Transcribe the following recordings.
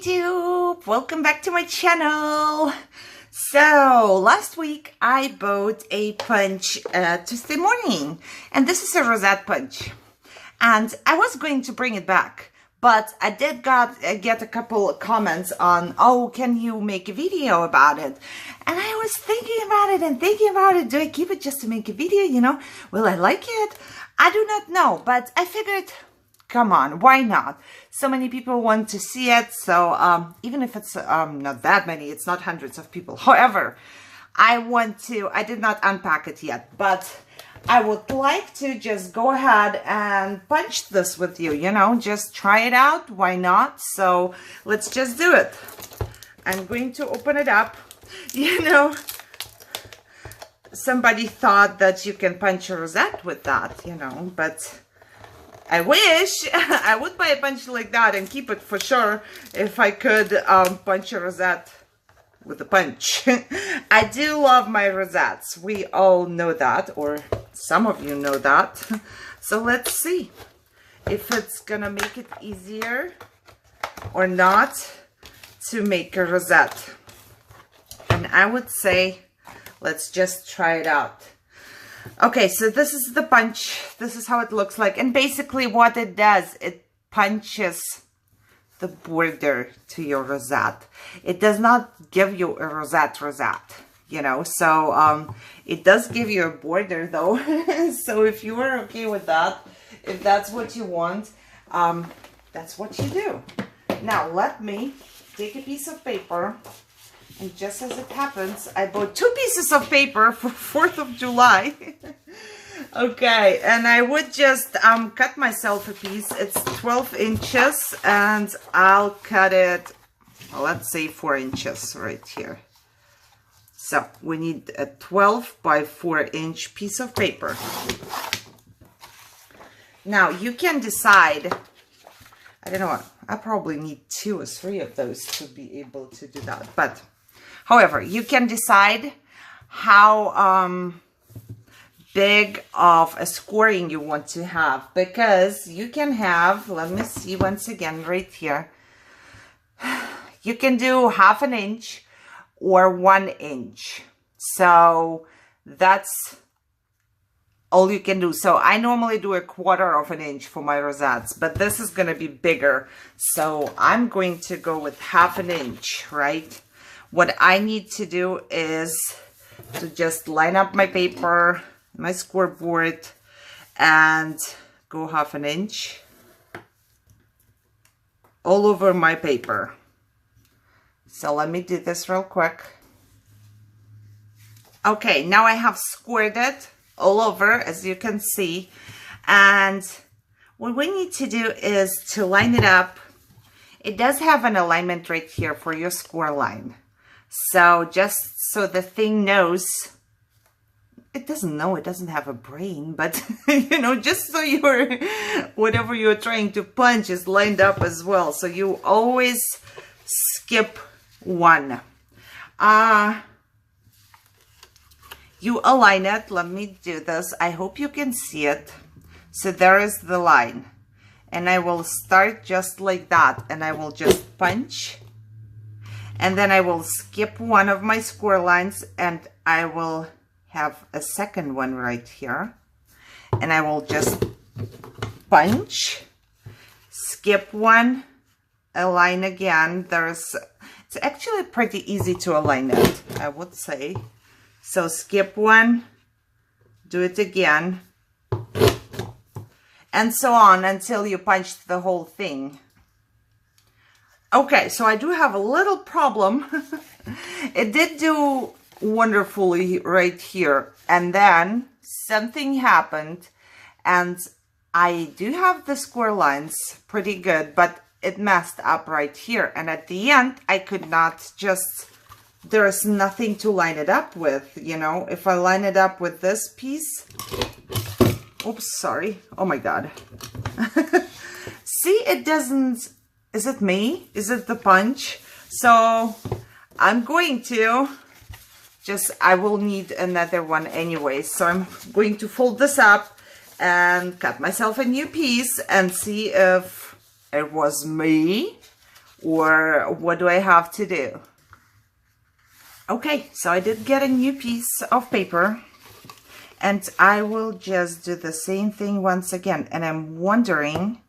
YouTube, welcome back to my channel. So last week I bought a punch Tuesday morning, and this is a Rosette punch, and I was going to bring it back, but I did get a couple of comments on, oh, can you make a video about it? And I was thinking about it and thinking about it. Do I keep it just to make a video, you know? Will I like it? I do not know, but I figured, come on, why not? So many people want to see it, so even if it's not that many, it's not hundreds of people. However, I did not unpack it yet, but I would like to just go ahead and punch this with you, you know, just try it out, why not? So let's just do it. I'm going to open it up. You know, somebody thought that you can punch a Rosette with that, you know, but I wish I would buy a punch like that and keep it for sure if I could punch a Rosette with a punch. I do love my Rosettes. We all know that, or some of you know that. So let's see if it's gonna make it easier or not to make a Rosette. And I would say, let's just try it out. Okay, so this is the punch. This is how it looks like. And basically what it does, it punches the border to your Rosette. It does not give you a Rosette, you know. So it does give you a border though. So if you are okay with that, if that's what you want, that's what you do. Now let me take a piece of paper. And just as it happens, I bought 2 pieces of paper for 4th of July. Okay, and I would just cut myself a piece. It's 12 inches, and I'll cut it, well, let's say 4 inches right here. So we need a 12 by 4 inch piece of paper. Now you can decide, I don't know what, I probably need 2 or 3 of those to be able to do that, but however, you can decide how big of a scoring you want to have, because you can have, let me see once again right here, you can do 1/2 inch or 1 inch. So that's all you can do. So I normally do 1/4 inch for my Rosettes, but this is going to be bigger. So I'm going to go with 1/2 inch, right? What I need to do is to just line up my paper, my scoreboard, and go 1/2 inch all over my paper. So let me do this real quick. Okay, now I have scored it all over, as you can see. And what we need to do is to line it up. It does have an alignment right here for your score line. So just so the thing knows, it doesn't know, it doesn't have a brain, but you know, just so whatever you're trying to punch is lined up as well. So you always skip one. You align it. Let me do this. I hope you can see it. So there is the line. And I will start just like that, and I will just punch. And then I will skip one of my score lines, and I will have a second one right here. And I will just punch, skip one, align again. It's actually pretty easy to align it, I would say. So skip one, do it again, and so on until you punch the whole thing. Okay, so I do have a little problem. It did do wonderfully right here, and then something happened, and I do have the score lines pretty good, but it messed up right here, and at the end I could not just, there's nothing to line it up with, you know. If I line it up with this piece, oops, sorry, oh my god. See, it doesn't. Is it me? Is it the punch? So I'm going to I will need another one anyway. So I'm going to fold this up and cut myself a new piece and see if it was me or what do I have to do? Okay, so I did get a new piece of paper, and I will just do the same thing once again. And I'm wondering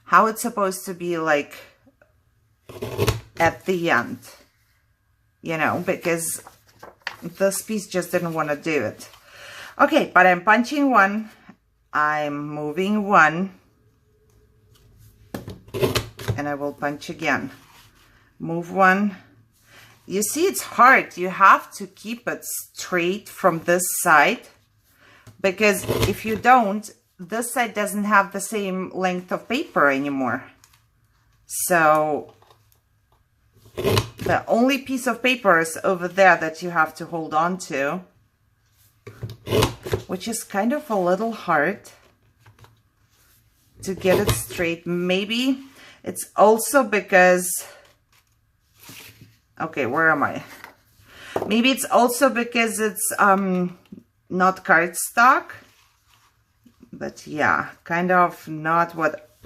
how it's supposed to be like at the end, you know, because this piece just didn't want to do it. Okay, but I'm punching one, I'm moving one, and I will punch again. Move one. You see, it's hard. You have to keep it straight from this side, because if you don't, this side doesn't have the same length of paper anymore. So the only piece of paper is over there that you have to hold on to, which is kind of a little hard to get it straight. Maybe it's also because, okay, where am I? Maybe it's also because it's not cardstock, but yeah, kind of not what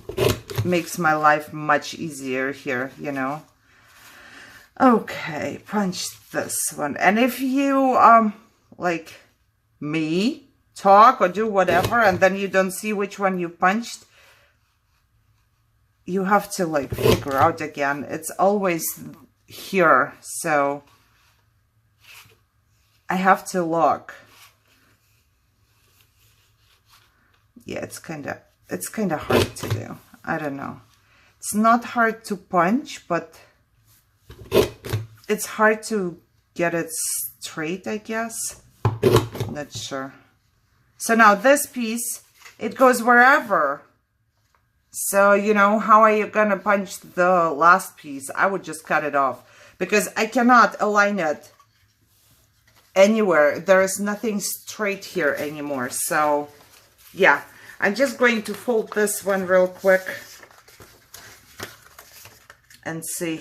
makes my life much easier here, you know. Okay, punch this one. And if you like me, talk or do whatever and then you don't see which one you punched, you have to like figure out again. It's always here, so I have to look. Yeah, it's kind of hard to do. I don't know. It's not hard to punch, but it's hard to get it straight, I guess. Not sure. So now this piece, it goes wherever. So, you know, how are you gonna punch the last piece? I would just cut it off because I cannot align it anywhere. There is nothing straight here anymore. So, yeah, I'm just going to fold this one real quick and see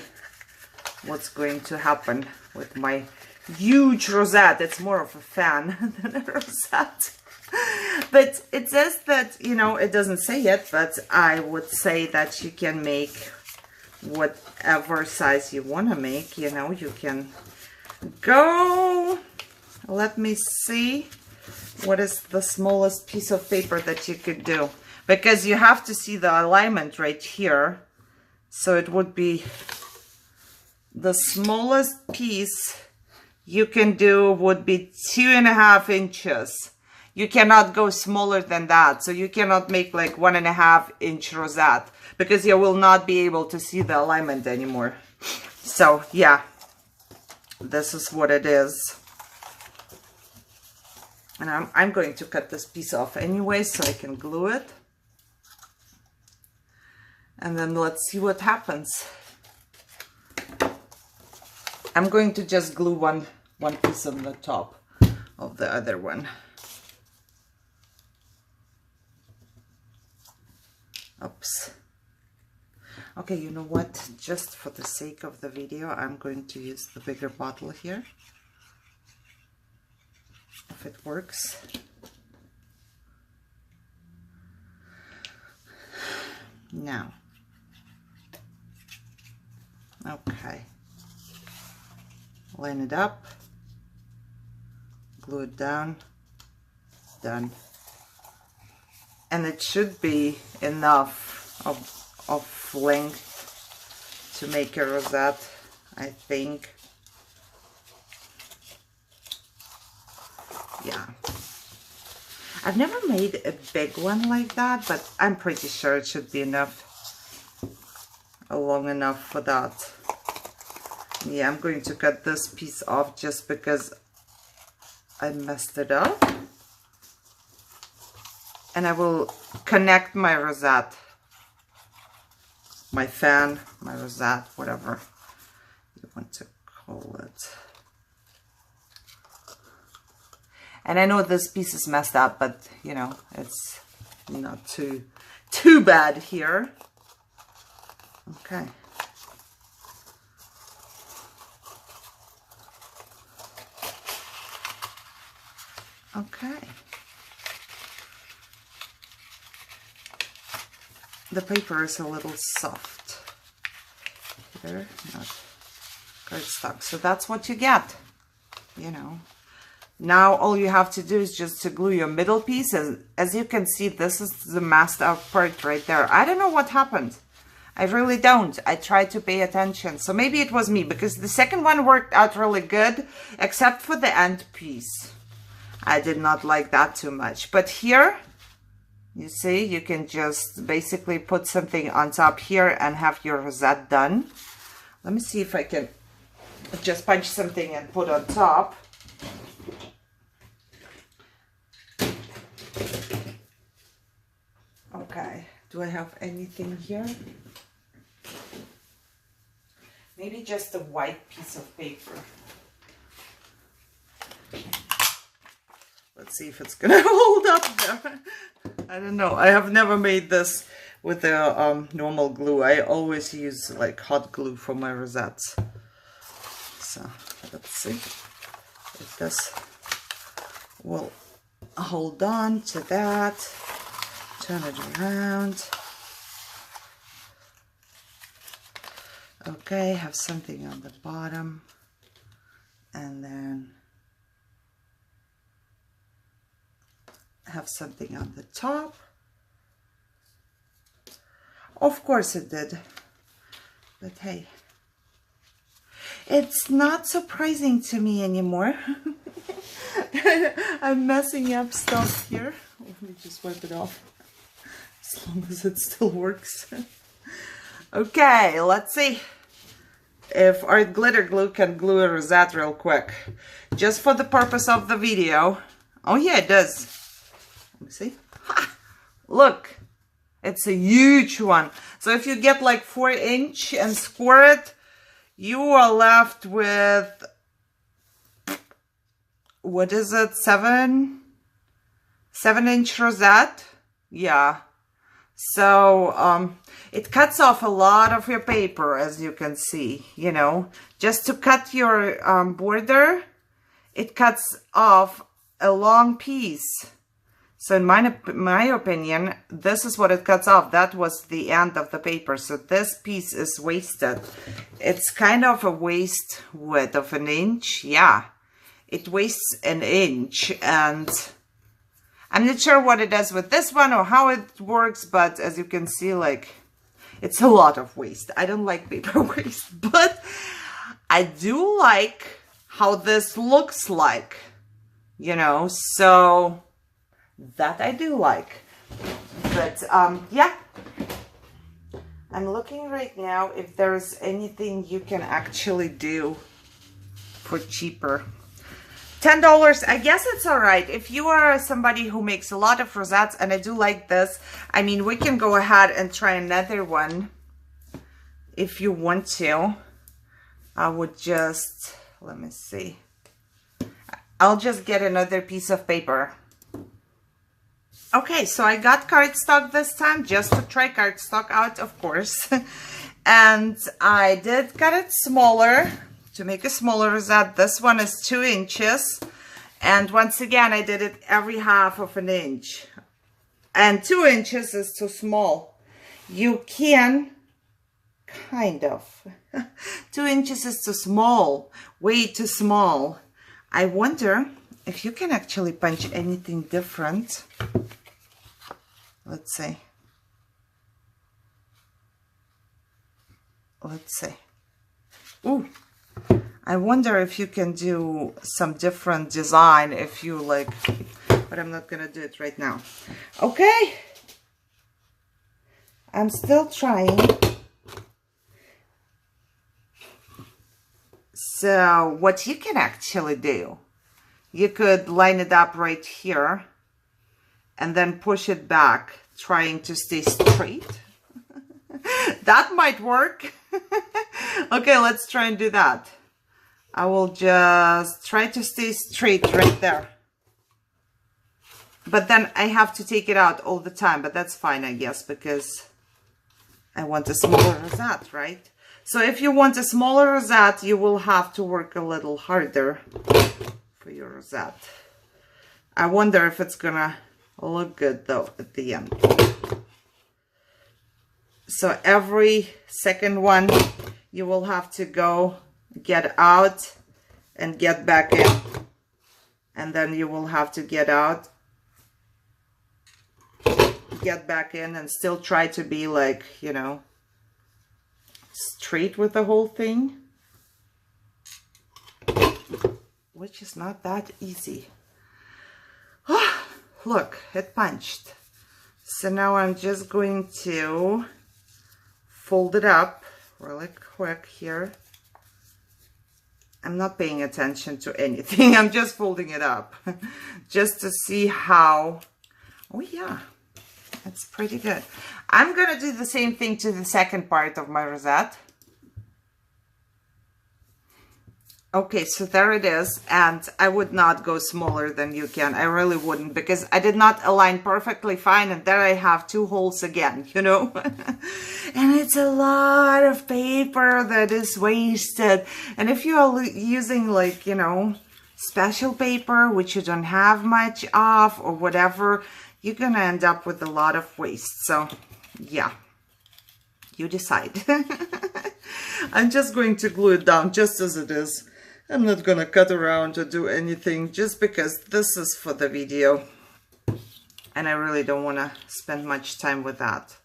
what's going to happen with my huge rosette. It's more of a fan than a rosette. But it says that, you know, it doesn't say it, but I would say that you can make whatever size you want to make. You know, you can go, let me see, what is the smallest piece of paper that you could do? Because you have to see the alignment right here. So it would be the smallest piece you can do would be 2.5 inches. You cannot go smaller than that. So you cannot make like 1.5 inch rosette because you will not be able to see the alignment anymore. So yeah, this is what it is. And I'm going to cut this piece off anyway so I can glue it. And then let's see what happens. I'm going to just glue one piece on the top of the other one. Oops. Okay, you know what? Just for the sake of the video, I'm going to use the bigger bottle here. If it works. Now. Okay. Line it up. Glue it down. Done. And it should be enough of length to make a rosette, I think. Yeah. I've never made a big one like that, but I'm pretty sure it should be enough, long enough for that. Yeah, I'm going to cut this piece off just because I messed it up. And I will connect my rosette, my fan, my rosette, whatever you want to call it. And I know this piece is messed up, but you know, it's not too bad here. Okay. Okay. The paper is a little soft. glitter, not cardstock. So that's what you get, you know. Now all you have to do is just to glue your middle piece. And as you can see, this is the messed up part right there. I don't know what happened. I really don't. I tried to pay attention. So maybe it was me, because the second one worked out really good, except for the end piece. I did not like that too much. But here, you see, you can just basically put something on top here and have your rosette done. Let me see if I can just punch something and put on top. Okay, do I have anything here? Maybe just a white piece of paper. Let's see if it's gonna hold up there. I don't know. I have never made this with the normal glue. I always use like hot glue for my rosettes. So let's see if this will hold on to that. Turn it around. Okay, have something on the bottom, and then have something on the top. Of course it did, but hey, it's not surprising to me anymore. I'm messing up stuff here. Let me just wipe it off, as long as it still works. Okay, let's see if our glitter glue can glue a rosette real quick, just for the purpose of the video. Oh yeah, it does. Let me see. Ha! Look, it's a huge one. So if you get like 4-inch and score it, you are left with, what is it, 7-inch rosette? Yeah. So it cuts off a lot of your paper, as you can see, you know. Just to cut your border, it cuts off a long piece. So in my opinion, this is what it cuts off. That was the end of the paper. So this piece is wasted. It's kind of a waste width of 1 inch. Yeah, it wastes 1 inch, and I'm not sure what it does with this one or how it works, but as you can see, like, it's a lot of waste. I don't like paper waste, but I do like how this looks like, you know, so that I do like. But yeah, I'm looking right now if there's anything you can actually do for cheaper. $10, I guess it's all right. If you are somebody who makes a lot of rosettes, and I do like this, I mean, we can go ahead and try another one if you want to. I would just, let me see. I'll just get another piece of paper. Okay, so I got cardstock this time, just to try cardstock out, of course. And I did cut it smaller, to make a smaller rosette. This one is 2 inches, and once again I did it every half of 1 inch, and 2 inches is too small. You can kind of 2 inches is too small, way too small. I wonder if you can actually punch anything different. Let's see. Ooh, I wonder if you can do some different design if you like, but I'm not gonna do it right now. Okay, I'm still trying. So what you can actually do, you could line it up right here and then push it back, trying to stay straight. That might work. Okay, let's try and do that. I will just try to stay straight right there. But then I have to take it out all the time, but that's fine, I guess, because I want a smaller rosette, right? So if you want a smaller rosette, you will have to work a little harder for your rosette. I wonder if it's gonna look good though at the end. So every second one you will have to go get out and get back in. And then you will have to get out, get back in, and still try to be like, you know, straight with the whole thing, which is not that easy. Oh, look, it punched. So now I'm just going to fold it up really quick here. I'm not paying attention to anything. I'm just folding it up just to see how, oh yeah, that's pretty good. I'm going to do the same thing to the second part of my rosette. Okay, so there it is, and I would not go smaller than you can. I really wouldn't, because I did not align perfectly fine, and there I have 2 holes again, you know? And it's a lot of paper that is wasted. And if you are using, like, you know, special paper, which you don't have much of, or whatever, you're gonna end up with a lot of waste. So, yeah, you decide. I'm just going to glue it down just as it is. I'm not gonna cut around or do anything, just because this is for the video and I really don't want to spend much time with that.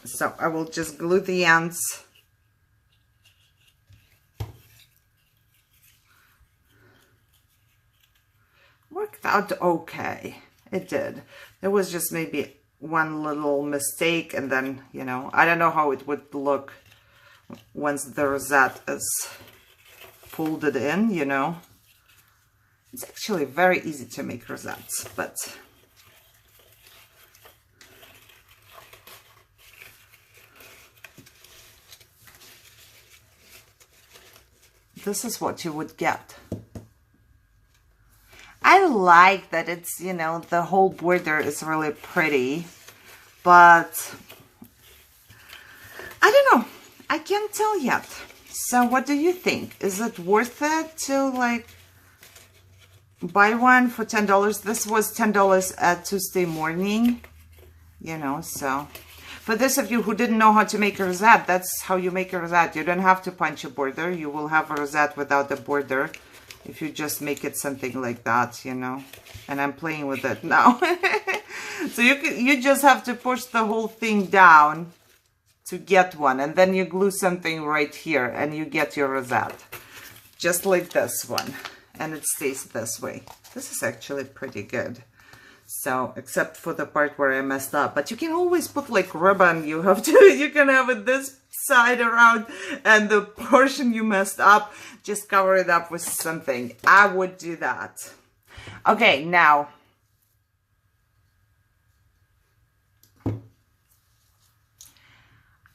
So I will just glue the ends. Worked out okay. It did. There was just maybe one little mistake, and then, you know, I don't know how it would look once the rosette is folded in, you know. It's actually very easy to make rosettes, but this is what you would get. I like that it's, you know, the whole border is really pretty, but I don't know. I can't tell yet. So what do you think? Is it worth it to, like, buy one for $10? This was $10 at Tuesday morning, you know, so. For those of you who didn't know how to make a rosette, that's how you make a rosette. You don't have to punch a border. You will have a rosette without a border if you just make it something like that, you know. And I'm playing with it now. So you just have to push the whole thing down to get one, and then you glue something right here and you get your rosette, just like this one, and it stays this way. This is actually pretty good. So, except for the part where I messed up, but you can always put like ribbon. You can have it this side around, and the portion you messed up, just cover it up with something. I would do that. Okay, now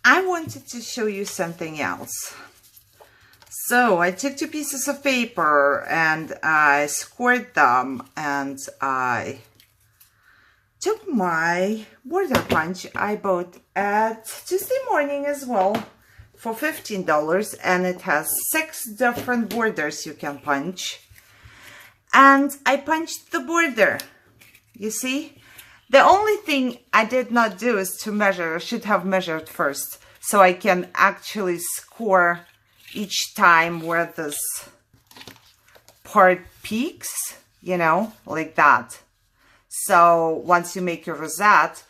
I wanted to show you something else. So I took 2 pieces of paper and I squared them, and I took my border punch I bought at Tuesday morning as well for $15, and it has 6 different borders you can punch. And I punched the border, you see? The only thing I did not do is to measure. I should have measured first, so I can actually score each time where this part peaks, you know, like that. So once you make your rosette,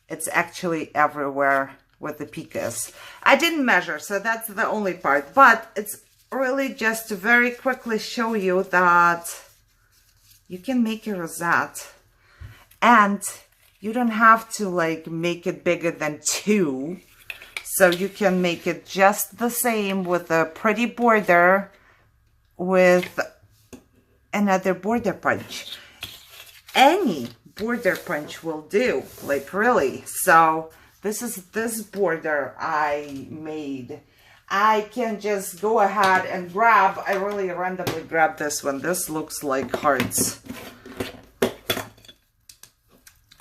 it's actually everywhere where the peak is. I didn't measure, so that's the only part, but it's really just to very quickly show you that you can make a rosette. And you don't have to, like, make it bigger than 2. So you can make it just the same with a pretty border with another border punch. Any border punch will do, like, really. So this is this border I made. I can just go ahead and grab, I really randomly grabbed this one. This looks like hearts.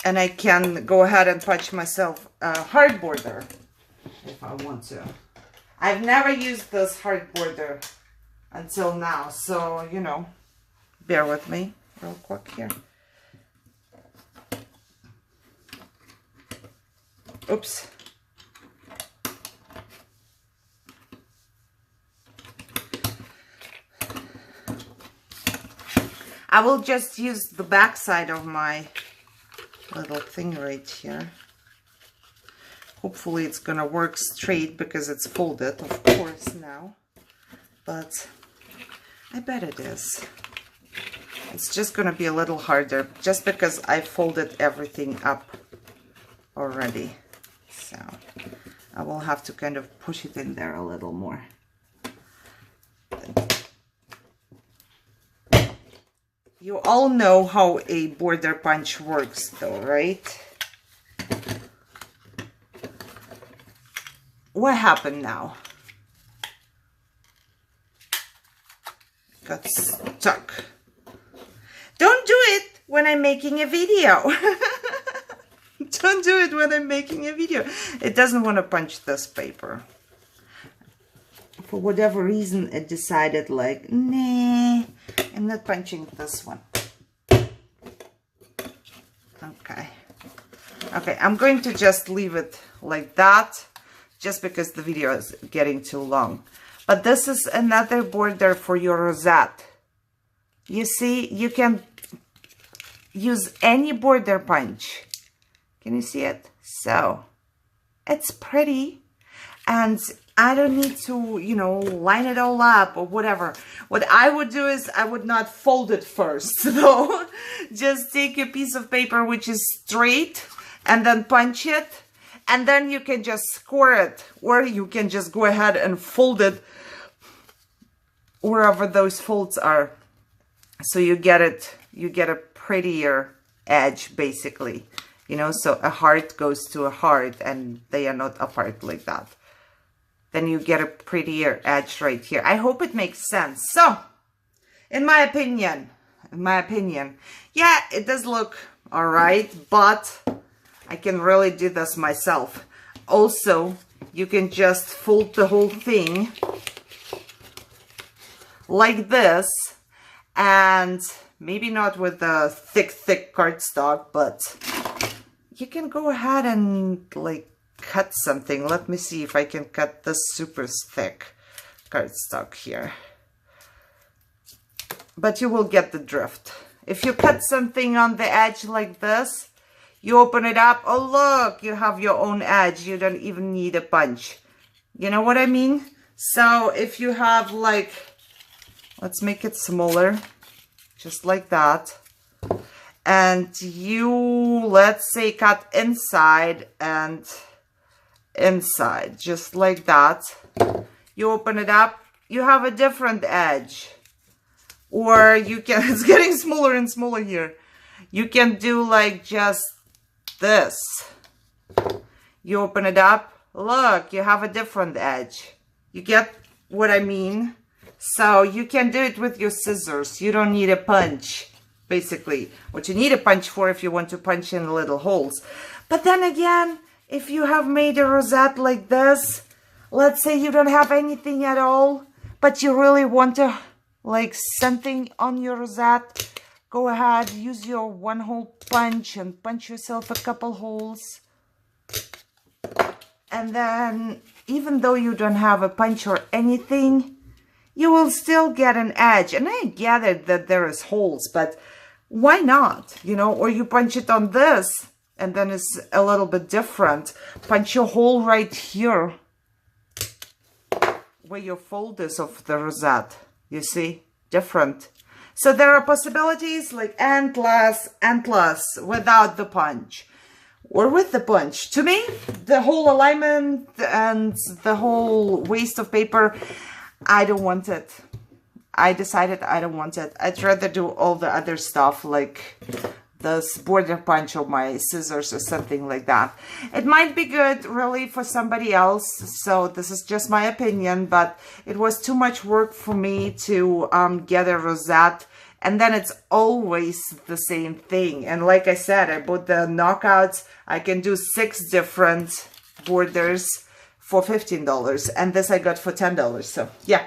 And I can go ahead and punch myself a hard border if I want to. I've never used this hard border until now, so, you know, bear with me real quick here. Oops. I will just use the back side of my little thing right here. Hopefully it's gonna work straight because it's folded, of course, now. But I bet it is. It's just gonna be a little harder just because I folded everything up already. So I will have to kind of push it in there a little more. You all know how a border punch works though, right? What happened now? Got stuck. Don't do it when I'm making a video. Don't do it when I'm making a video. It doesn't want to punch this paper. For whatever reason, it decided like, nah, I'm not punching this one. Okay. Okay, I'm going to just leave it like that, just because the video is getting too long. But this is another border for your rosette. You see, you can use any border punch. Can you see it? So, it's pretty. And I don't need to, you know, line it all up or whatever. What I would do is I would not fold it first. So, just take a piece of paper which is straight and then punch it. And then you can just square it. Or you can just go ahead and fold it wherever those folds are. So you get it, you get a prettier edge basically. You know, so a heart goes to a heart and they are not apart like that. Then you get a prettier edge right here. I hope it makes sense. So, in my opinion, yeah, it does look all right, but I can really do this myself. Also, you can just fold the whole thing like this, and maybe not with the thick cardstock, but you can go ahead and like cut something. Let me see if I can cut this super thick cardstock here. But you will get the drift. If you cut something on the edge like this, you open it up, oh look, you have your own edge. You don't even need a punch. You know what I mean? So if you have like, let's make it smaller, just like that. And you, let's say, cut inside and inside, just like that. You open it up, you have a different edge. Or you can, it's getting smaller and smaller here. You can do like just this. You open it up, look, you have a different edge. You get what I mean? So you can do it with your scissors. You don't need a punch, basically. What you need a punch for if you want to punch in little holes. But then again, if you have made a rosette like this, let's say you don't have anything at all, but you really want to like something on your rosette, go ahead, use your one hole punch and punch yourself a couple holes. And then even though you don't have a punch or anything, you will still get an edge. And I gathered that there is holes, but why not? You know, or you punch it on this and then it's a little bit different. Punch a hole right here where your fold is of the rosette. You see, different. So there are possibilities like and plus without the punch or with the punch. To me, the whole alignment and the whole waste of paper, I don't want it. I decided I don't want it. I'd rather do all the other stuff like this border punch or my scissors or something like that. It might be good really for somebody else, so this is just my opinion, but it was too much work for me to get a rosette, and then it's always the same thing. And like I said, I bought the knockouts. I can do 6 different borders for $15, and this I got for $10. So yeah,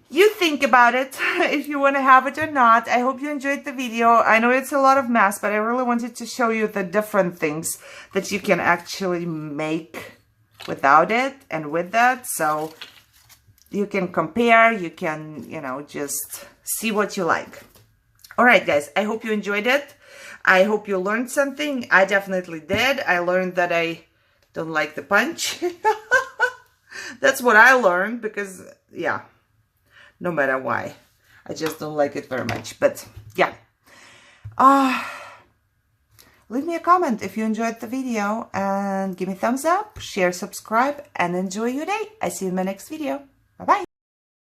you think about it, if you want to have it or not. I hope you enjoyed the video. I know it's a lot of mess, but I really wanted to show you the different things that you can actually make without it and with that. So you can compare, you can, you know, just see what you like. All right, guys, I hope you enjoyed it. I hope you learned something. I definitely did. I learned that I don't like the punch. That's what I learned because, yeah, no matter why, I just don't like it very much. But yeah, leave me a comment if you enjoyed the video and give me a thumbs up, share, subscribe, and enjoy your day. I see you in my next video. Bye-bye.